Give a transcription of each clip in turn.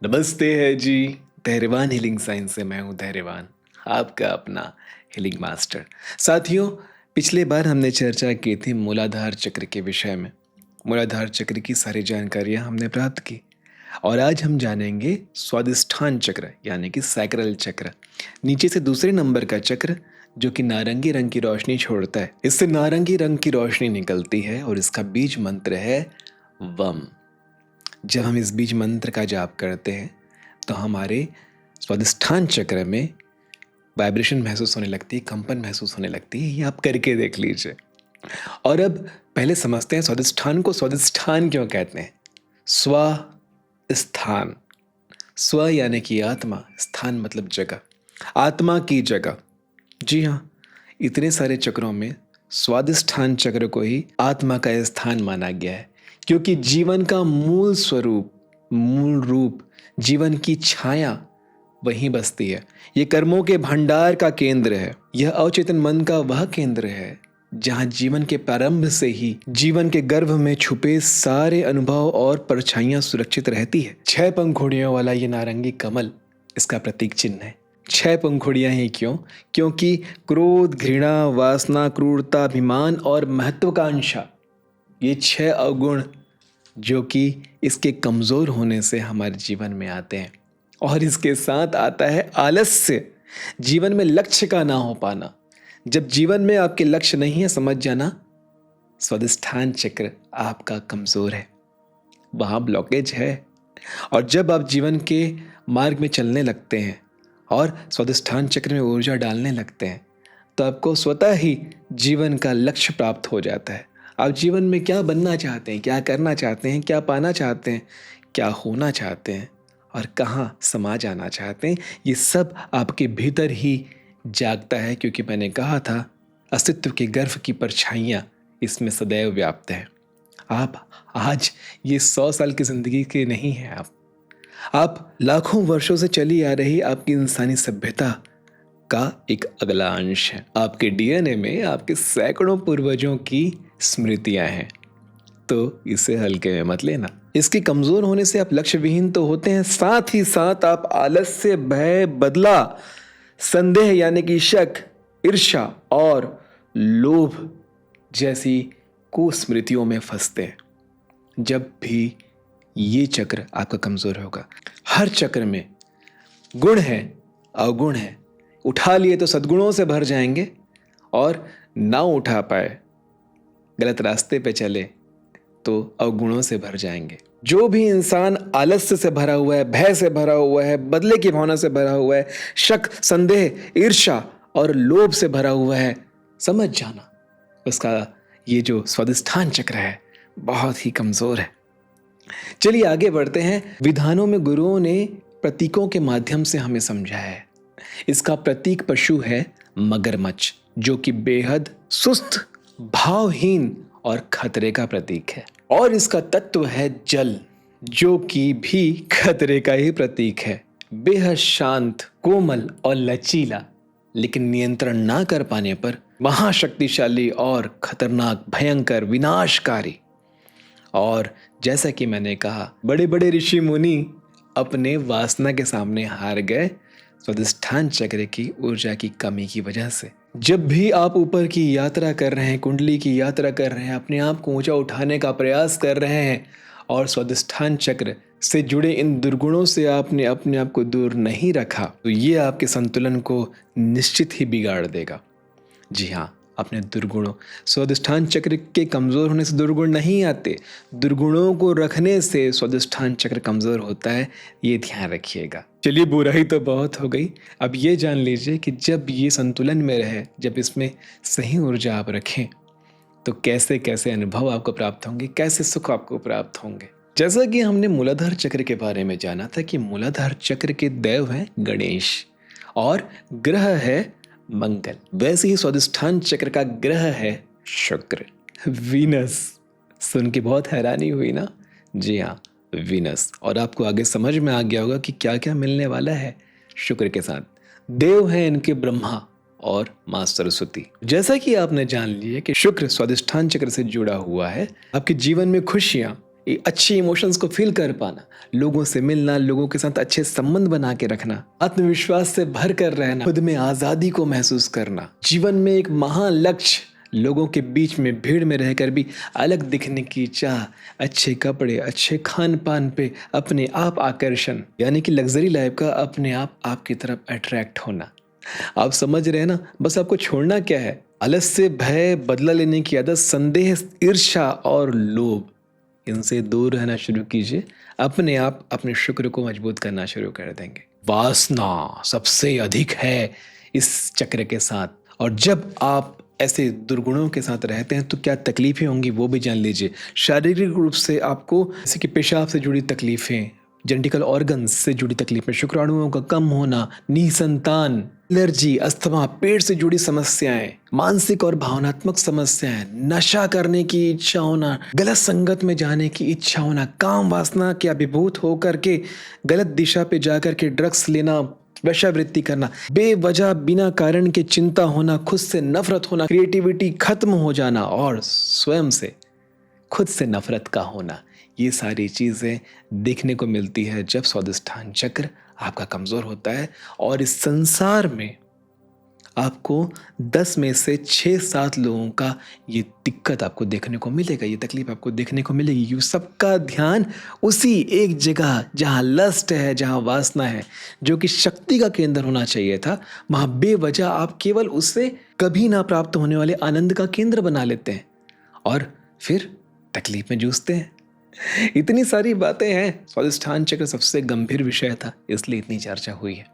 नमस्ते है जी। धैर्यवान हीलिंग साइंस से मैं हूँ धैर्यवान, आपका अपना हीलिंग मास्टर। साथियों, पिछले बार हमने चर्चा की थी मूलाधार चक्र के विषय में। मूलाधार चक्र की सारी जानकारियाँ हमने प्राप्त की और आज हम जानेंगे स्वादिष्ठान चक्र यानी कि सैक्रल चक्र, नीचे से दूसरे नंबर का चक्र जो कि नारंगी रंग की रोशनी छोड़ता है। इससे नारंगी रंग की रोशनी निकलती है और इसका बीज मंत्र है वम। जब हम इस बीज मंत्र का जाप करते हैं तो हमारे स्वादिष्ठान चक्र में वाइब्रेशन महसूस होने लगती है, कंपन महसूस होने लगती है। ये आप करके देख लीजिए। और अब पहले समझते हैं स्वादिष्ठान को। स्वादिष्ठान क्यों कहते हैं? स्व स्थान, स्व यानी कि आत्मा, स्थान मतलब जगह, आत्मा की जगह। जी हाँ, इतने सारे चक्रों में स्वादिष्ठान चक्र को ही आत्मा का स्थान माना गया है, क्योंकि जीवन का मूल स्वरूप, मूल रूप, जीवन की छाया वहीं बसती है। ये कर्मों के भंडार का केंद्र है। यह अवचेतन मन का वह केंद्र है जहाँ जीवन के प्रारंभ से ही जीवन के गर्भ में छुपे सारे अनुभव और परछाइयां सुरक्षित रहती है। 6 पंखुड़ियों वाला ये नारंगी कमल इसका प्रतीक चिन्ह है। 6 पंखुड़ियां ही क्यों? क्योंकि क्रोध, घृणा, वासना, क्रूरता, अभिमान और महत्वाकांक्षा, ये 6 अवगुण जो कि इसके कमज़ोर होने से हमारे जीवन में आते हैं। और इसके साथ आता है आलस्य, जीवन में लक्ष्य का ना हो पाना। जब जीवन में आपके लक्ष्य नहीं है, समझ जाना स्वादिष्ठान चक्र आपका कमज़ोर है, वहाँ ब्लॉकेज है। और जब आप जीवन के मार्ग में चलने लगते हैं और स्वादिष्ठान चक्र में ऊर्जा डालने लगते हैं तो आपको स्वतः ही जीवन का लक्ष्य प्राप्त हो जाता है। आप जीवन में क्या बनना चाहते हैं, क्या करना चाहते हैं, क्या पाना चाहते हैं, क्या होना चाहते हैं और कहाँ समा जाना चाहते हैं, ये सब आपके भीतर ही जागता है। क्योंकि मैंने कहा था, अस्तित्व के गर्भ की परछाइयाँ इसमें सदैव व्याप्त है। आप आज ये 100 साल की जिंदगी के नहीं हैं। आप लाखों वर्षों से चली आ रही आपकी इंसानी सभ्यता का एक अगला अंश है। आपके डीएनए में आपके सैकड़ों पूर्वजों की स्मृतियां हैं, तो इसे हल्के में मत लेना। इसके कमजोर होने से आप लक्ष्य विहीन तो होते हैं, साथ ही साथ आप आलस्य, भय, बदला, संदेह यानी कि शक, ईर्ष्या और लोभ जैसी कुस्मृतियों में फंसते हैं। जब भी ये चक्र आपका कमजोर होगा, हर चक्र में गुण है, अवगुण है। उठा लिए तो सद्गुणों से भर जाएंगे और ना उठा पाए, गलत रास्ते पे चले तो अवगुणों से भर जाएंगे। जो भी इंसान आलस्य से भरा हुआ है, भय से भरा हुआ है, बदले की भावना से भरा हुआ है, शक, संदेह, ईर्ष्या और लोभ से भरा हुआ है, समझ जाना उसका ये जो स्वादिष्ठान चक्र है बहुत ही कमजोर है। चलिए आगे बढ़ते हैं। विधानों में गुरुओं ने प्रतीकों के माध्यम से हमें समझाया है। इसका प्रतीक पशु है मगरमच्छ, जो कि बेहद सुस्त, भावहीन और खतरे का प्रतीक है। और इसका तत्व है जल, जो कि भी खतरे का ही प्रतीक है। बेहद शांत, कोमल और लचीला, लेकिन नियंत्रण ना कर पाने पर महाशक्तिशाली और खतरनाक, भयंकर, विनाशकारी। और जैसा कि मैंने कहा, बड़े बड़े ऋषि मुनि अपने वासना के सामने हार गए स्वादिष्ठान चक्र की ऊर्जा की कमी की वजह से। जब भी आप ऊपर की यात्रा कर रहे हैं, कुंडली की यात्रा कर रहे हैं, अपने आप को ऊंचा उठाने का प्रयास कर रहे हैं और स्वादिष्ठान चक्र से जुड़े इन दुर्गुणों से आपने अपने आप को दूर नहीं रखा, तो ये आपके संतुलन को निश्चित ही बिगाड़ देगा। जी हाँ, अपने दुर्गुणों, स्वादिष्ठान चक्र के कमजोर होने से दुर्गुण नहीं आते, दुर्गुणों को रखने से स्वादिष्ठान चक्र कमजोर होता है, ये ध्यान रखिएगा। चलिए, बुराई तो बहुत हो गई। अब ये जान लीजिए कि जब ये संतुलन में रहे, जब इसमें सही ऊर्जा आप रखें तो कैसे कैसे अनुभव आपको प्राप्त होंगे, कैसे सुख आपको प्राप्त होंगे। जैसा कि हमने मूलाधार चक्र के बारे में जाना था कि मूलाधार चक्र के देव हैं गणेश और ग्रह है मंगल, वैसे ही स्वादिष्ठान चक्र का ग्रह है शुक्र, वीनस। सुन के बहुत हैरानी हुई ना? जी हाँ, वीनस। और आपको आगे समझ में आ गया होगा कि क्या क्या मिलने वाला है शुक्र के साथ। देव हैं इनके ब्रह्मा और मां सरस्वती। जैसा कि आपने जान लिया कि शुक्र स्वादिष्ठान चक्र से जुड़ा हुआ है, आपके जीवन में खुशियां, अच्छे इमोशंस को फील कर पाना, लोगों से मिलना, लोगों के साथ अच्छे संबंध बना के रखना, आत्मविश्वास से भर कर रहना, खुद में आज़ादी को महसूस करना, जीवन में एक महान लक्ष्य, लोगों के बीच में भीड़ में रहकर भी अलग दिखने की चाह, अच्छे कपड़े, अच्छे खान पान पे अपने आप आकर्षण, यानी कि लग्जरी लाइफ का अपने आप आपकी तरफ अट्रैक्ट होना। आप समझ रहे हैं ना, बस आपको छोड़ना क्या है? आलस्य, भय, बदला लेने की आदत, संदेह, ईर्ष्या और लोभ, इनसे दूर रहना शुरू कीजिए। अपने आप अपने शुक्र को मजबूत करना शुरू कर देंगे। वासना सबसे अधिक है इस चक्र के साथ, और जब आप ऐसे दुर्गुणों के साथ रहते हैं तो क्या तकलीफें होंगी वो भी जान लीजिए। शारीरिक रूप से आपको जैसे कि पेशाब से जुड़ी तकलीफें, जेनेटिकल ऑर्गन्स से जुड़ी तकलीफें, शुक्राणुओं का कम होना, निसंतान, एलर्जी, अस्थमा, पेट से जुड़ी समस्याएं, मानसिक और भावनात्मक समस्याएं, नशा करने की इच्छा होना, गलत संगत में जाने की इच्छा होना, काम वासना के अभिभूत होकर के गलत दिशा पे जाकर के ड्रग्स लेना, वेश्यावृत्ति करना, बेवजह बिना कारण के चिंता होना, खुद से नफरत होना, क्रिएटिविटी खत्म हो जाना और स्वयं से, खुद से नफरत का होना, ये सारी चीज़ें देखने को मिलती है जब स्वादिष्ठान चक्र आपका कमज़ोर होता है। और इस संसार में आपको 10 में से 6-7 लोगों का ये दिक्कत आपको देखने को मिलेगा, ये तकलीफ आपको देखने को मिलेगी। ये सबका ध्यान उसी एक जगह जहाँ लस्ट है, जहाँ वासना है, जो कि शक्ति का केंद्र होना चाहिए था, वहाँ बेवजह आप केवल उससे कभी ना प्राप्त होने वाले आनंद का केंद्र बना लेते हैं और फिर तकलीफ में जूझते हैं। इतनी सारी बातें हैं। स्वादिष्ठान चक्र सबसे गंभीर विषय था, इसलिए इतनी चर्चा हुई है।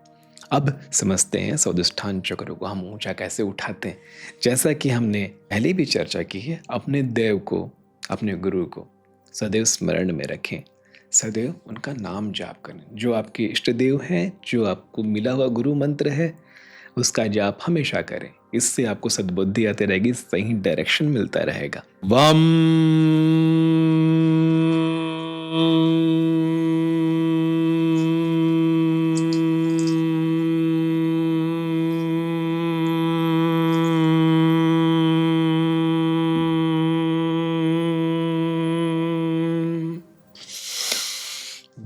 अब समझते हैं स्वादिष्ठान चक्र को हम ऊंचा कैसे उठाते हैं। जैसा कि हमने पहले भी चर्चा की है, अपने देव को, अपने गुरु को सदैव स्मरण में रखें, सदैव उनका नाम जाप करें। जो आपके इष्ट देव हैं, जो आपको मिला हुआ गुरु मंत्र है, उसका जाप हमेशा करें। इससे आपको सद्बुद्धि आती रहेगी, सही डायरेक्शन मिलता रहेगा। वम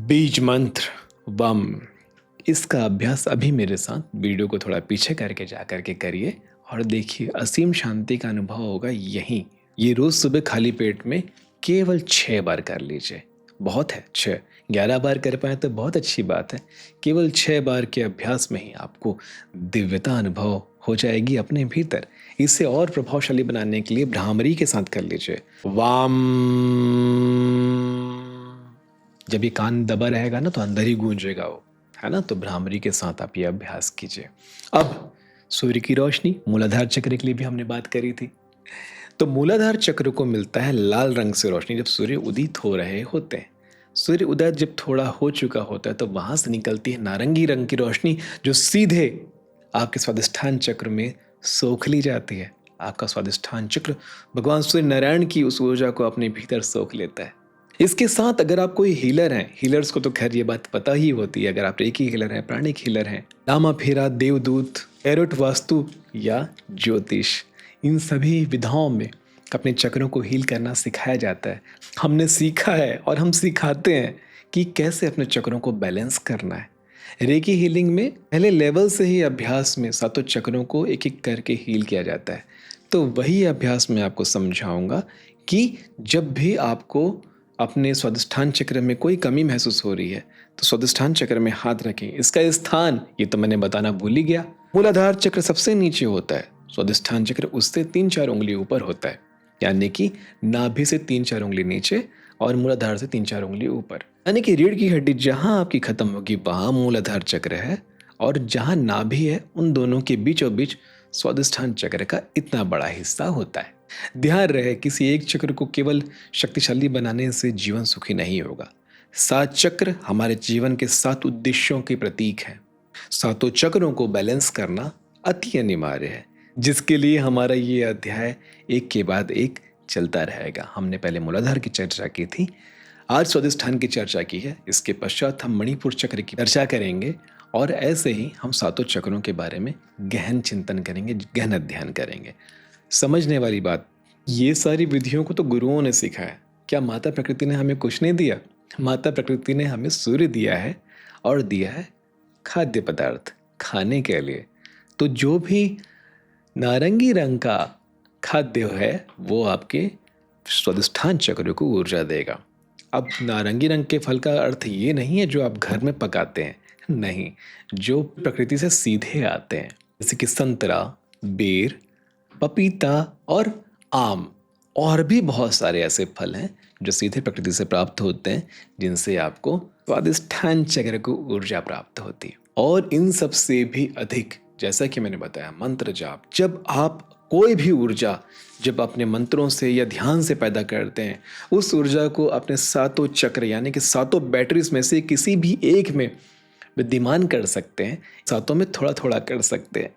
बीज मंत्र वम, इसका अभ्यास अभी मेरे साथ वीडियो को थोड़ा पीछे करके जा करके करिए और देखिए असीम शांति का अनुभव होगा। यहीं ये रोज सुबह खाली पेट में केवल 6 बार कर लीजिए। बहुत है 6, 11 बार कर पाए तो बहुत अच्छी बात है। केवल 6 बार के अभ्यास में ही आपको दिव्यता अनुभव हो जाएगी अपने भीतर। इसे और प्रभावशाली बनाने के लिए भ्रामरी के साथ कर लीजिए। वाम, जब ये कान दबा रहेगा ना तो अंदर ही गूंजेगा वो, है ना। तो भ्रामरी के साथ आप ये अभ्यास कीजिए। अब सूर्य की रोशनी, मूलाधार चक्र के लिए भी हमने बात करी थी। तो मूलाधार चक्र को मिलता है लाल रंग से रोशनी जब सूर्य उदित हो रहे होते हैं। सूर्य उदय जब थोड़ा हो चुका होता है तो वहां से निकलती है नारंगी रंग की रोशनी, जो सीधे आपके स्वादिष्ठान चक्र में सोख ली जाती है। आपका स्वादिष्ठान चक्र भगवान सूर्य नारायण की उस ऊर्जा को अपने भीतर सोख लेता है। इसके साथ अगर आप कोई हीलर हैं, हीलर्स को तो खैर ये बात पता ही होती है, अगर आप रेकी हीलर हैं, प्राणिक हीलर हैं, नामा फेरा, देवदूत, एरोट वास्तु या ज्योतिष, इन सभी विधाओं में अपने चक्रों को हील करना सिखाया जाता है। हमने सीखा है और हम सिखाते हैं कि कैसे अपने चक्रों को बैलेंस करना है। रेकी हीलिंग में पहले लेवल से ही अभ्यास में 7 चक्रों को एक एक करके हील किया जाता है। तो वही अभ्यास मैं आपको समझाऊंगा कि जब भी आपको अपने स्वादिष्ठान चक्र में कोई कमी महसूस हो रही है तो स्वादिष्ठान चक्र में हाथ रखें। इसका स्थान ये तो मैंने बताना भूल ही गया। मूलाधार चक्र सबसे नीचे होता है, स्वादिष्ठान चक्र उससे 3-4 उंगली ऊपर होता है, यानी कि नाभि से 3-4 उंगली नीचे और मूलाधार से 3-4 उंगली ऊपर। यानी कि रीढ़ की हड्डी जहां आपकी खत्म होगी वहां मूलाधार चक्र है, और जहां नाभि है उन दोनों के बीचों बीच स्वादिष्ठान चक्र का इतना बड़ा हिस्सा होता है। ध्यान रहे, किसी एक चक्र को केवल शक्तिशाली बनाने से जीवन सुखी नहीं होगा। 7 चक्र हमारे जीवन के 7 उद्देश्यों के प्रतीक हैं। 7 चक्रों को बैलेंस करना अति अनिवार्य है, जिसके लिए हमारा ये अध्याय एक के बाद एक चलता रहेगा। हमने पहले मूलाधार की चर्चा की थी, आज स्वादिष्ठान की चर्चा की है, इसके पश्चात हम मणिपुर चक्र की चर्चा करेंगे और ऐसे ही हम 7 चक्रों के बारे में गहन चिंतन करेंगे, गहन अध्ययन करेंगे। समझने वाली बात, ये सारी विधियों को तो गुरुओं ने सिखाया, क्या माता प्रकृति ने हमें कुछ नहीं दिया? माता प्रकृति ने हमें सूर्य दिया है और दिया है खाद्य पदार्थ खाने के लिए। तो जो भी नारंगी रंग का खाद्य है वो आपके स्वादिष्ठान चक्र को ऊर्जा देगा। अब नारंगी रंग के फल का अर्थ ये नहीं है जो आप घर में पकाते हैं, नहीं, जो प्रकृति से सीधे आते हैं, जैसे कि संतरा, बेर, पपीता और आम। और भी बहुत सारे ऐसे फल हैं जो सीधे प्रकृति से प्राप्त होते हैं, जिनसे आपको स्वादिष्ठान चक्र को ऊर्जा प्राप्त होती है। और इन सब से भी अधिक, जैसा कि मैंने बताया, मंत्र जाप, जब आप कोई भी ऊर्जा जब अपने मंत्रों से या ध्यान से पैदा करते हैं, उस ऊर्जा को अपने सातों चक्र यानी कि सातों बैटरीज में से किसी भी एक में विद्यमान कर सकते हैं, सातों में थोड़ा थोड़ा कर सकते हैं।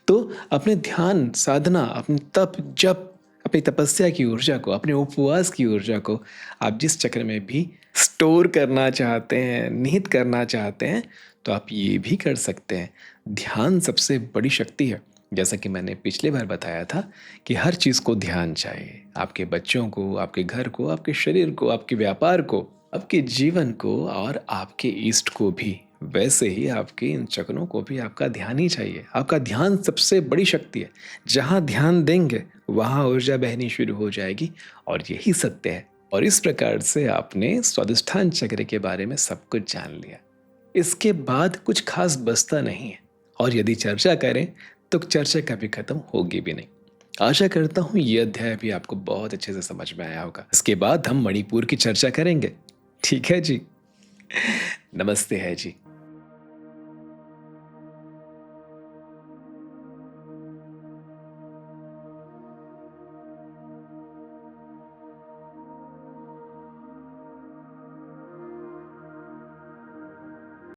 तो अपने ध्यान साधना, अपने तप जप, अपनी तपस्या की ऊर्जा को, अपने उपवास की ऊर्जा को आप जिस चक्र में भी स्टोर करना चाहते हैं, निहित करना चाहते हैं, तो आप ये भी कर सकते हैं। ध्यान सबसे बड़ी शक्ति है। जैसा कि मैंने पिछले बार बताया था कि हर चीज़ को ध्यान चाहिए, आपके बच्चों को, आपके घर को, आपके शरीर को, आपके व्यापार को, आपके जीवन को और आपके इष्ट को भी। वैसे ही आपके इन चक्रों को भी आपका ध्यान ही चाहिए। आपका ध्यान सबसे बड़ी शक्ति है। जहाँ ध्यान देंगे वहाँ ऊर्जा बहनी शुरू हो जाएगी, और यही सत्य है। और इस प्रकार से आपने स्वादिष्ठान चक्र के बारे में सब कुछ जान लिया। इसके बाद कुछ खास बचता नहीं है, और यदि चर्चा करें तो चर्चा कभी खत्म होगी भी नहीं। आशा करता हूँ ये अध्याय भी आपको बहुत अच्छे से समझ में आया होगा। इसके बाद हम मणिपुर की चर्चा करेंगे। ठीक है जी। नमस्ते है जी।